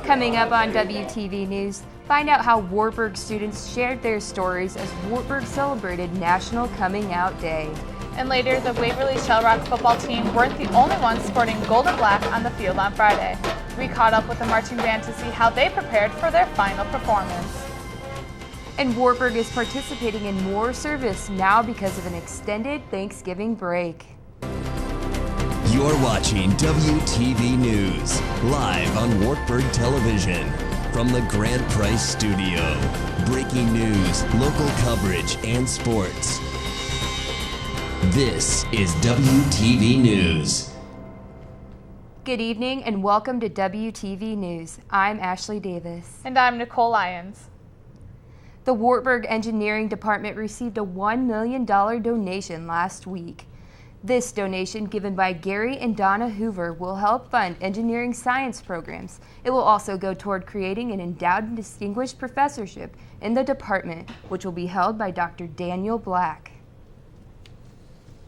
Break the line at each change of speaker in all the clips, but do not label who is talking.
Coming up on WTV News, find out how Wartburg students shared their stories as Wartburg celebrated National Coming Out Day.
And later, the Waverly Shell Rock football team weren't the only ones sporting gold and black on the field on Friday. We caught up with the marching band to see how they prepared for their final performance.
And Wartburg is participating in more service now because of an extended Thanksgiving break.
You're watching WTV News, live on Wartburg Television. From the Grant Price Studio. Breaking news, local coverage, and sports. This is WTV News.
Good evening and welcome to WTV News. I'm Ashley Davis.
And I'm Nicole Lyons.
The Wartburg Engineering Department received a $1 million donation last week. This donation, given by Gary and Donna Hoover, will help fund engineering science programs. It will also go toward creating an endowed and distinguished professorship in the department, which will be held by Dr. Daniel Black.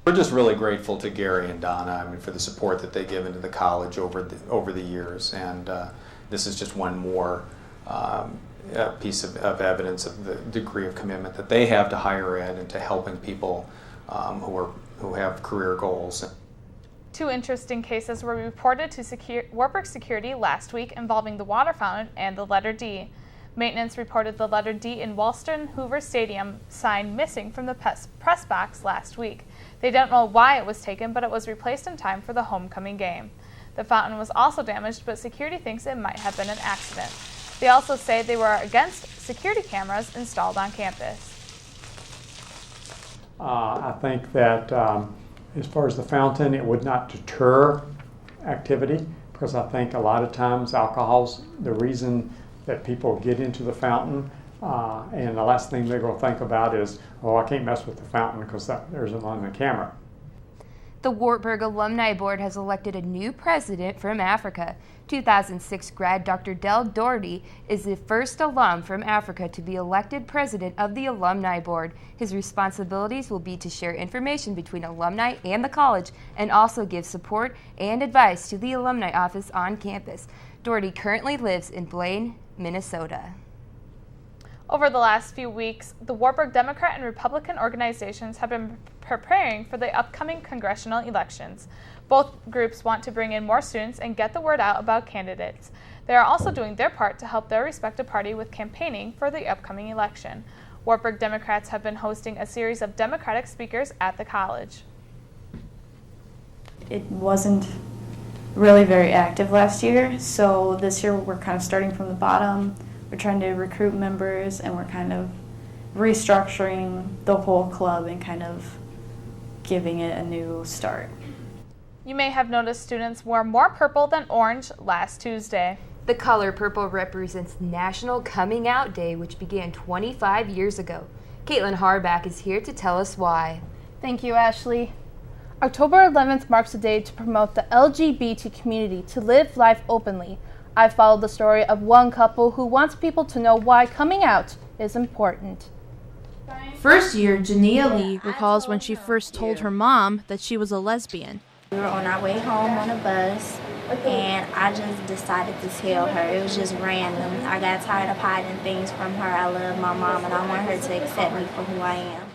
We're just really grateful to Gary and Donna, for the support that they've given to the college over the years, and this is just one more piece of evidence of the degree of commitment that they have to higher ed and to helping people who have career goals.
Two interesting cases were reported to Wartburg Security last week involving the water fountain and the letter D. Maintenance reported the letter D in Walston Hoover Stadium sign missing from the press box last week. They don't know why it was taken, but it was replaced in time for the homecoming game. The fountain was also damaged, but security thinks it might have been an accident. They also say they were against security cameras installed on campus.
I think that as far as the fountain, it would not deter activity, because I think a lot of times alcohol's the reason that people get into the fountain, and the last thing they're going to think about is, oh, I can't mess with the fountain because there's one on the camera.
The Wartburg Alumni Board has elected a new president from Africa. 2006 grad Dr. Del Doherty is the first alum from Africa to be elected president of the Alumni Board. His responsibilities will be to share information between alumni and the college and also give support and advice to the alumni office on campus. Doherty currently lives in Blaine, Minnesota.
Over the last few weeks, the Wartburg Democrat and Republican organizations have been preparing for the upcoming congressional elections. Both groups want to bring in more students and get the word out about candidates. They are also doing their part to help their respective party with campaigning for the upcoming election. Wartburg Democrats have been hosting a series of Democratic speakers at the college.
It wasn't really very active last year, so this year we're kind of starting from the bottom. We're trying to recruit members, and we're kind of restructuring the whole club and kind of giving it a new start.
You may have noticed students wore more purple than orange last Tuesday.
The color purple represents National Coming Out Day, which began 25 years ago. Caitlin Harback is here to tell us why.
Thank you, Ashley. October 11th marks a day to promote the LGBT community to live life openly. I followed the story of one couple who wants people to know why coming out is important.
First year, Jania Lee recalls when she first told her mom that she was a lesbian.
We were on our way home on a bus, and I just decided to tell her. It was just random. I got tired of hiding things from her. I love my mom, and I want her to accept me for who I am.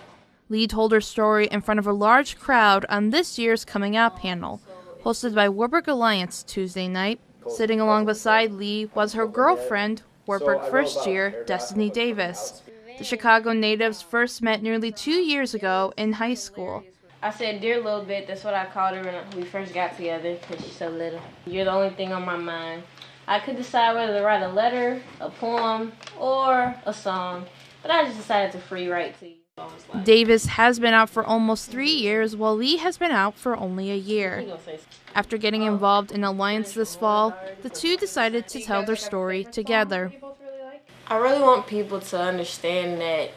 Lee told her story in front of a large crowd on this year's Coming Out panel, hosted by Wartburg Alliance Tuesday night. Sitting along beside Lee was her girlfriend, Wartburg first year, Destiny Davis. The Chicago natives first met nearly 2 years ago in high school.
I said, dear little bit, that's what I called her when we first got together, because she's so little. You're the only thing on my mind. I could decide whether to write a letter, a poem, or a song, but I just decided to free write to you.
Davis has been out for almost 3 years, while Lee has been out for only a year. After getting involved in Alliance this fall, the two decided to tell their story together.
I really want people to understand that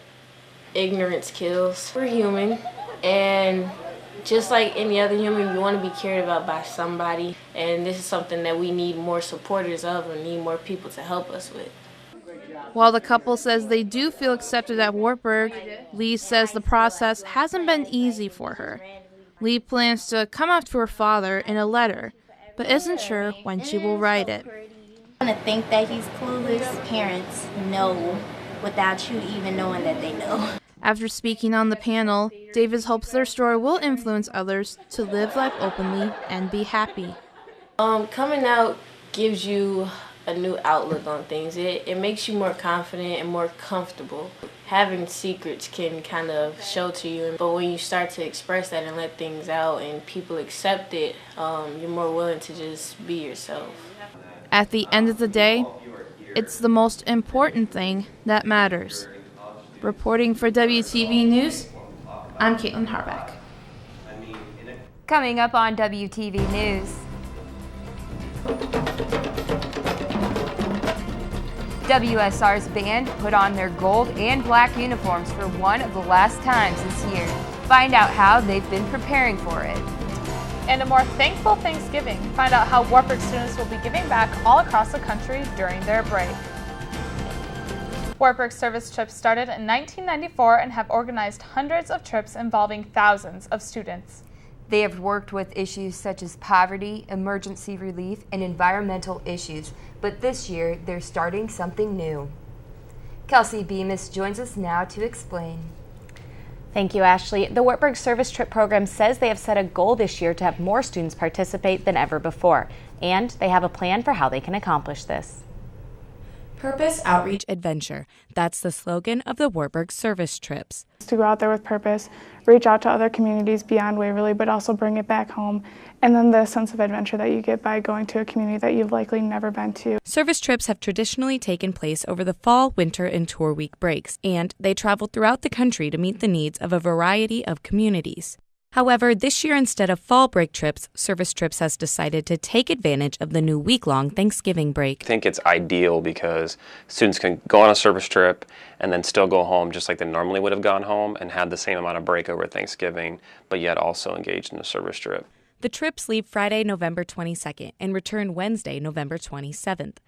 ignorance kills. We're human, and just like any other human, we want to be cared about by somebody, and this is something that we need more supporters of and need more people to help us with.
While the couple says they do feel accepted at Wartburg, Lee says the process hasn't been easy for her. Lee plans to come out to her father in a letter, but isn't sure when she will write it.
I want to think that he's clueless. Parents know without you even knowing that they know.
After speaking on the panel, Davis hopes their story will influence others to live life openly and be happy.
Coming out gives you a new outlook on things. It makes you more confident and more comfortable. Having secrets can kind of shelter you, but when you start to express that and let things out and people accept it, you're more willing to just be yourself.
At the end of the day, it's the most important thing that matters. Reporting for WTV News, I'm Caitlin Harbeck.
Coming up on WTV News. WSR's band put on their gold and black uniforms for one of the last times this year. Find out how they've been preparing for it.
And a more thankful Thanksgiving. Find out how Wartburg students will be giving back all across the country during their break. Wartburg service trips started in 1994 and have organized hundreds of trips involving thousands of students.
They have worked with issues such as poverty, emergency relief, and environmental issues, but this year they're starting something new. Kelsey Bemis joins us now to explain.
Thank you, Ashley. The Wartburg Service Trip Program says they have set a goal this year to have more students participate than ever before, and they have a plan for how they can accomplish this.
Purpose, Outreach, Adventure. That's the slogan of the Wartburg Service Trips.
To go out there with purpose, reach out to other communities beyond Waverly, but also bring it back home. And then the sense of adventure that you get by going to a community that you've likely never been to.
Service trips have traditionally taken place over the fall, winter, and tour week breaks, and they travel throughout the country to meet the needs of a variety of communities. However, this year, instead of fall break trips, Service Trips has decided to take advantage of the new week-long Thanksgiving break.
I think it's ideal because students can go on a service trip and then still go home just like they normally would have gone home and had the same amount of break over Thanksgiving, but yet also engaged in a service trip.
The trips leave Friday, November 22nd and return Wednesday, November 27th.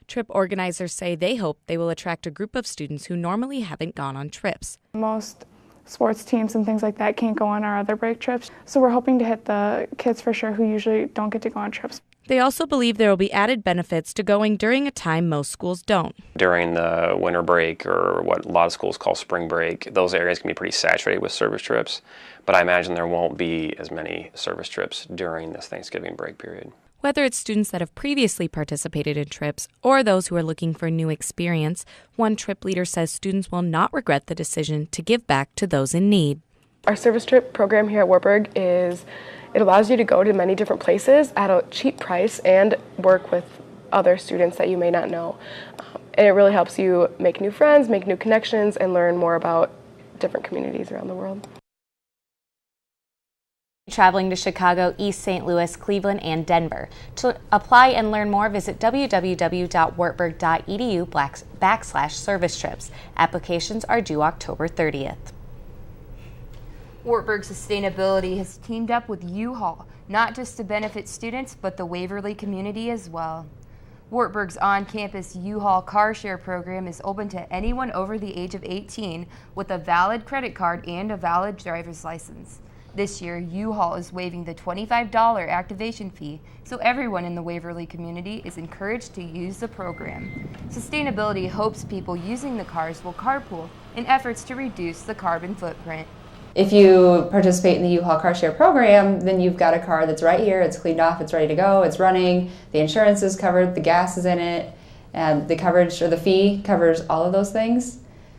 Trip organizers say they hope they will attract a group of students who normally haven't gone on trips.
Most sports teams and things like that can't go on our other break trips, so we're hoping to hit the kids for sure who usually don't get to go on trips.
They also believe there will be added benefits to going during a time most schools don't.
During the winter break, or what a lot of schools call spring break, those areas can be pretty saturated with service trips, but I imagine there won't be as many service trips during this Thanksgiving break period.
Whether it's students that have previously participated in trips or those who are looking for a new experience, one trip leader says students will not regret the decision to give back to those in need.
Our service trip program here at Wartburg it allows you to go to many different places at a cheap price and work with other students that you may not know. And it really helps you make new friends, make new connections, and learn more about different communities around the world.
Traveling to Chicago, East St. Louis, Cleveland, and Denver. To apply and learn more, visit www.wartburg.edu/service trips. Applications are due October 30th.
Wartburg Sustainability has teamed up with U-Haul, not just to benefit students, but the Waverly community as well. Wartburg's on-campus U-Haul car share program is open to anyone over the age of 18 with a valid credit card and a valid driver's license. This year, U-Haul is waiving the $25 activation fee, so everyone in the Waverly community is encouraged to use the program. Sustainability hopes people using the cars will carpool in efforts to reduce the carbon footprint.
If you participate in the U-Haul car share program, then you've got a car that's right here, it's cleaned off, it's ready to go, it's running, the insurance is covered, the gas is in it, and the coverage or the fee covers all of those things.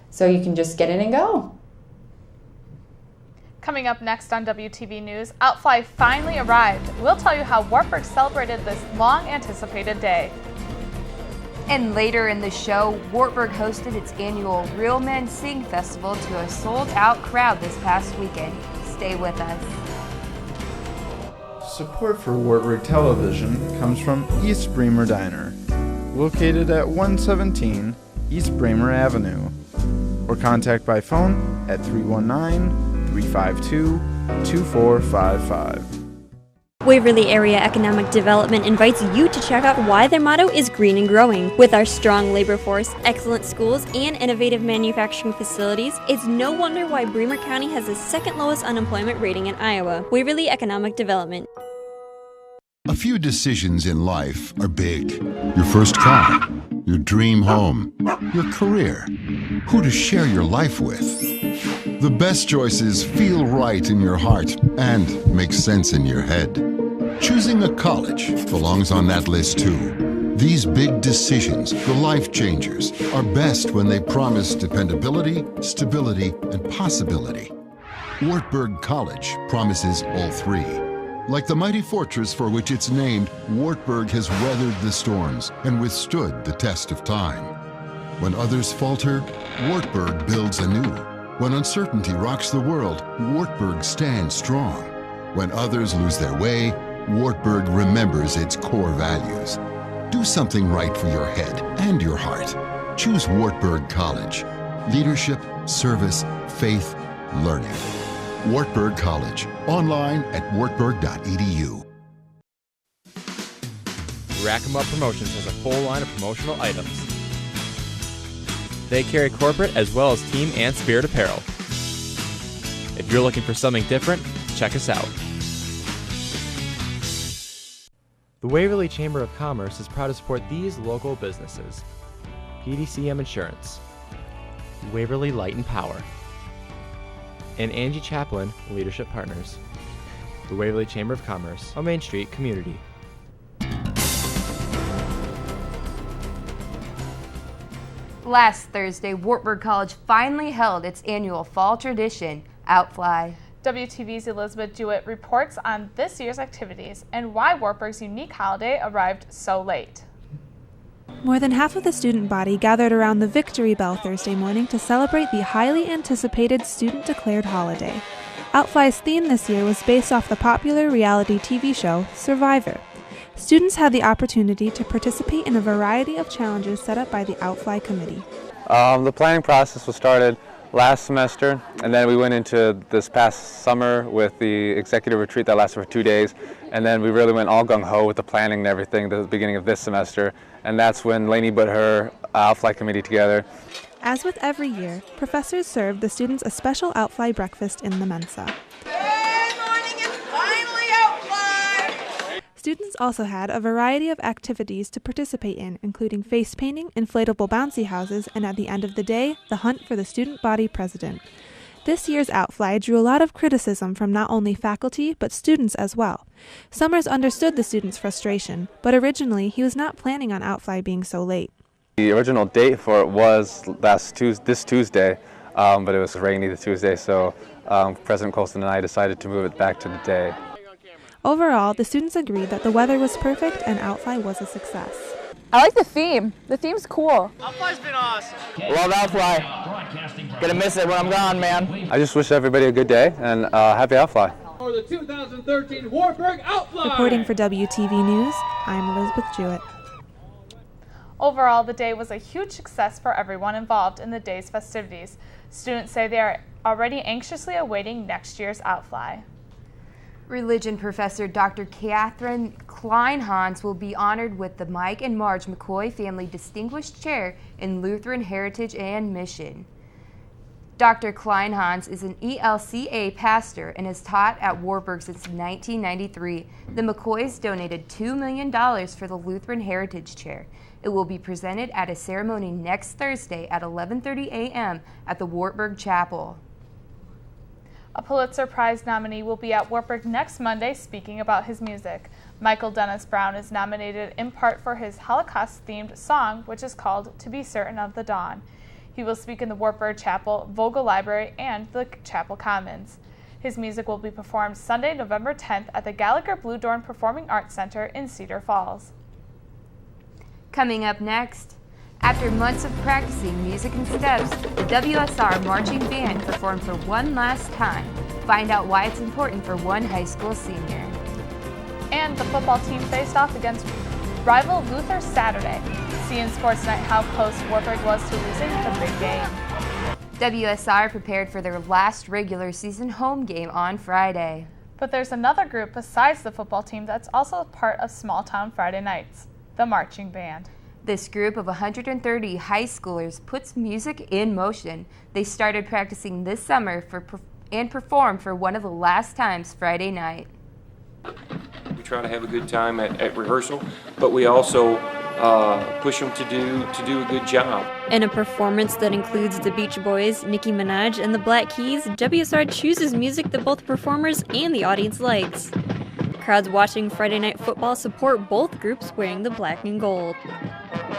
So you can just get in and go.
Coming up next on WTV News, Outfly finally arrived. We'll tell you how Wartburg celebrated this long-anticipated day.
And later in the show, Wartburg hosted its annual Real Men Sing Festival to a sold-out crowd this past weekend. Stay with us.
Support for Wartburg Television comes from East Bremer Diner, located at 117 East Bremer Avenue, or contact by phone at 319-352-2455.
Waverly Area Economic Development invites you to check out why their motto is green and growing. With our strong labor force, excellent schools, and innovative manufacturing facilities, it's no wonder why Bremer County has the second lowest unemployment rating in Iowa. Waverly Economic Development.
A few decisions in life are big. Your first car, your dream home, your career, who to share your life with. The best choices feel right in your heart and make sense in your head. Choosing a college belongs on that list too. These big decisions, the life changers, are best when they promise dependability, stability, and possibility. Wartburg College promises all three. Like the mighty fortress for which it's named, Wartburg has weathered the storms and withstood the test of time. When others falter, Wartburg builds anew. When uncertainty rocks the world, Wartburg stands strong. When others lose their way, Wartburg remembers its core values. Do something right for your head and your heart. Choose Wartburg College. Leadership, service, faith, learning. Wartburg College. Online at wartburg.edu.
Rack 'em Up Promotions has a full line of promotional items. They carry corporate as well as team and spirit apparel. If you're looking for something different, check us out. The Waverly Chamber of Commerce is proud to support these local businesses: PDCM Insurance, Waverly Light and Power, and Angie Chaplin Leadership Partners. The Waverly Chamber of Commerce, a Main Street community.
Last Thursday, Wartburg College finally held its annual fall tradition, Outfly.
WTV's Elizabeth Jewett reports on this year's activities and why Wartburg's unique holiday arrived so late.
More than half of the student body gathered around the Victory Bell Thursday morning to celebrate the highly anticipated student-declared holiday. Outfly's theme this year was based off the popular reality TV show, Survivor. Students had the opportunity to participate in a variety of challenges set up by the Outfly committee.
The planning process was started last semester, and then we went into this past summer with the executive retreat that lasted for 2 days, and then we really went all gung-ho with the planning and everything at the beginning of this semester, and that's when Lainey put her Outfly committee together.
As with every year, professors served the students a special Outfly breakfast in the Mensa. Students also had a variety of activities to participate in, including face painting, inflatable bouncy houses, and at the end of the day, the hunt for the student body president. This year's Outfly drew a lot of criticism from not only faculty, but students as well. Summers understood the students' frustration, but originally he was not planning on Outfly being so late.
The original date for it was this Tuesday, but it was rainy the Tuesday, so President Colston and I decided to move it back to the day.
Overall, the students agreed that the weather was perfect and Outfly was a success.
I like the theme. The theme's cool.
Outfly's been awesome.
Love Outfly. Gonna miss it when I'm gone, man.
I just wish everybody a good day and happy Outfly.
For the 2013 Wartburg Outfly.
Reporting for WTV News, I'm Elizabeth Jewett.
Overall, the day was a huge success for everyone involved in the day's festivities. Students say they are already anxiously awaiting next year's Outfly.
Religion professor Dr. Catherine Kleinhans will be honored with the Mike and Marge McCoy Family Distinguished Chair in Lutheran Heritage and Mission. Dr. Kleinhans is an ELCA pastor and has taught at Wartburg since 1993. The McCoys donated $2 million for the Lutheran Heritage Chair. It will be presented at a ceremony next Thursday at 11:30 a.m. at the Wartburg Chapel.
A Pulitzer Prize nominee will be at Wartburg next Monday speaking about his music. Michael Dennis Brown is nominated in part for his Holocaust-themed song, which is called To Be Certain of the Dawn. He will speak in the Wartburg Chapel, Vogel Library, and the Chapel Commons. His music will be performed Sunday, November 10th at the Gallagher Blue Dorn Performing Arts Center in Cedar Falls.
Coming up next, after months of practicing music and steps, the WSR Marching Band performed for one last time. Find out why it's important for one high school senior.
And the football team faced off against rival Luther Saturday. See in Sports Night how close Wartburg was to losing the big game.
WSR prepared for their last regular season home game on Friday.
But there's another group besides the football team that's also part of Small Town Friday Nights, the Marching Band.
This group of 130 high schoolers puts music in motion. They started practicing this summer and performed for one of the last times Friday night.
We try to have a good time at rehearsal, but we also push them to do a good job.
In a performance that includes the Beach Boys, Nicki Minaj, and the Black Keys, WSR chooses music that both performers and the audience likes. Crowds watching Friday Night Football support both groups wearing the black and gold.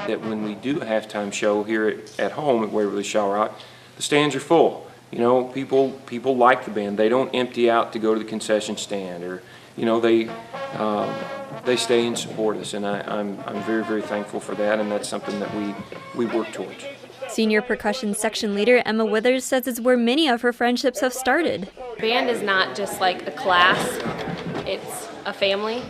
That when we do a halftime show here at home at Waverly Shell Rock, the stands are full. You know, people like the band. They don't empty out to go to the concession stand, or you know, they stay and support us, and I'm very, very thankful for that, and that's something that we work towards.
Senior percussion section leader Emma Withers says it's where many of her friendships have started.
Band is not just like a class, it's a family,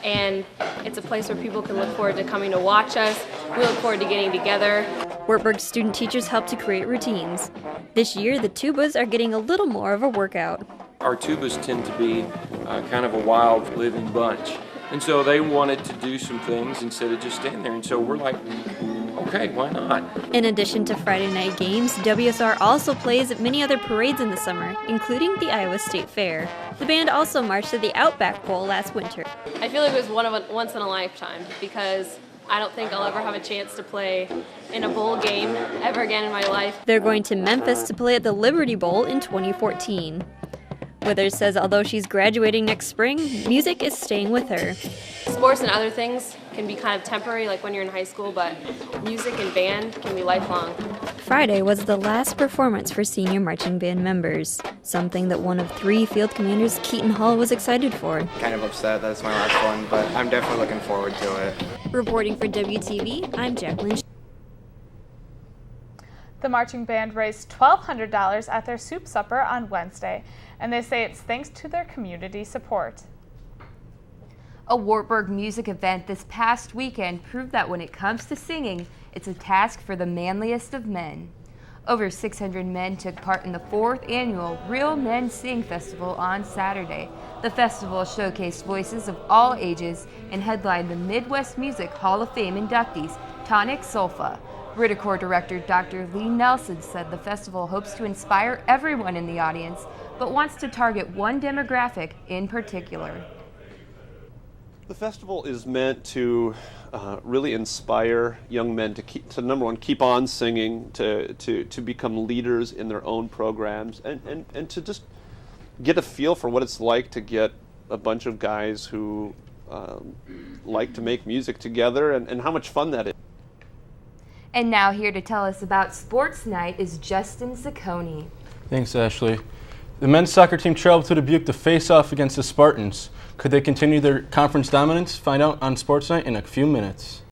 and it's a place where people can look forward to coming to watch us. We look forward to getting together.
Wartburg student teachers help to create routines. This year, the tubas are getting a little more of a workout.
Our tubas tend to be kind of a wild living bunch, and so they wanted to do some things instead of just standing there, and so we're like, okay, why not?
In addition to Friday night games, WSR also plays at many other parades in the summer, including the Iowa State Fair. The band also marched at the Outback Bowl last winter.
I feel like it was once in a lifetime, because I don't think I'll ever have a chance to play in a bowl game ever again in my life.
They're going to Memphis to play at the Liberty Bowl in 2014. Withers says although she's graduating next spring, music is staying with her.
Sports and other things can be kind of temporary, like when you're in high school, but music and band can be lifelong.
Friday was the last performance for senior marching band members, something that one of 3 field commanders, Keaton Hall, was excited for.
Kind of upset that it's my last one, but I'm definitely looking forward to it.
Reporting for WTV, I'm Jacqueline.
The marching band raised $1,200 at their soup supper on Wednesday, and they say it's thanks to their community support.
A Wartburg music event this past weekend proved that when it comes to singing, it's a task for the manliest of men. Over 600 men took part in the 4th annual Real Men Sing Festival on Saturday. The festival showcased voices of all ages and headlined the Midwest Music Hall of Fame inductees, Tonic Solfa. Riddicore director Dr. Lee Nelson said the festival hopes to inspire everyone in the audience, but wants to target one demographic in particular.
The festival is meant to really inspire young men to number one, keep on singing, to become leaders in their own programs, and to just get a feel for what it's like to get a bunch of guys who like to make music together, and how much fun that is.
And now here to tell us about Sports Night is Justin Zacconi.
Thanks, Ashley. The men's soccer team traveled to Dubuque to face off against the Spartans. Could they continue their conference dominance? Find out on Sports Night in a few minutes.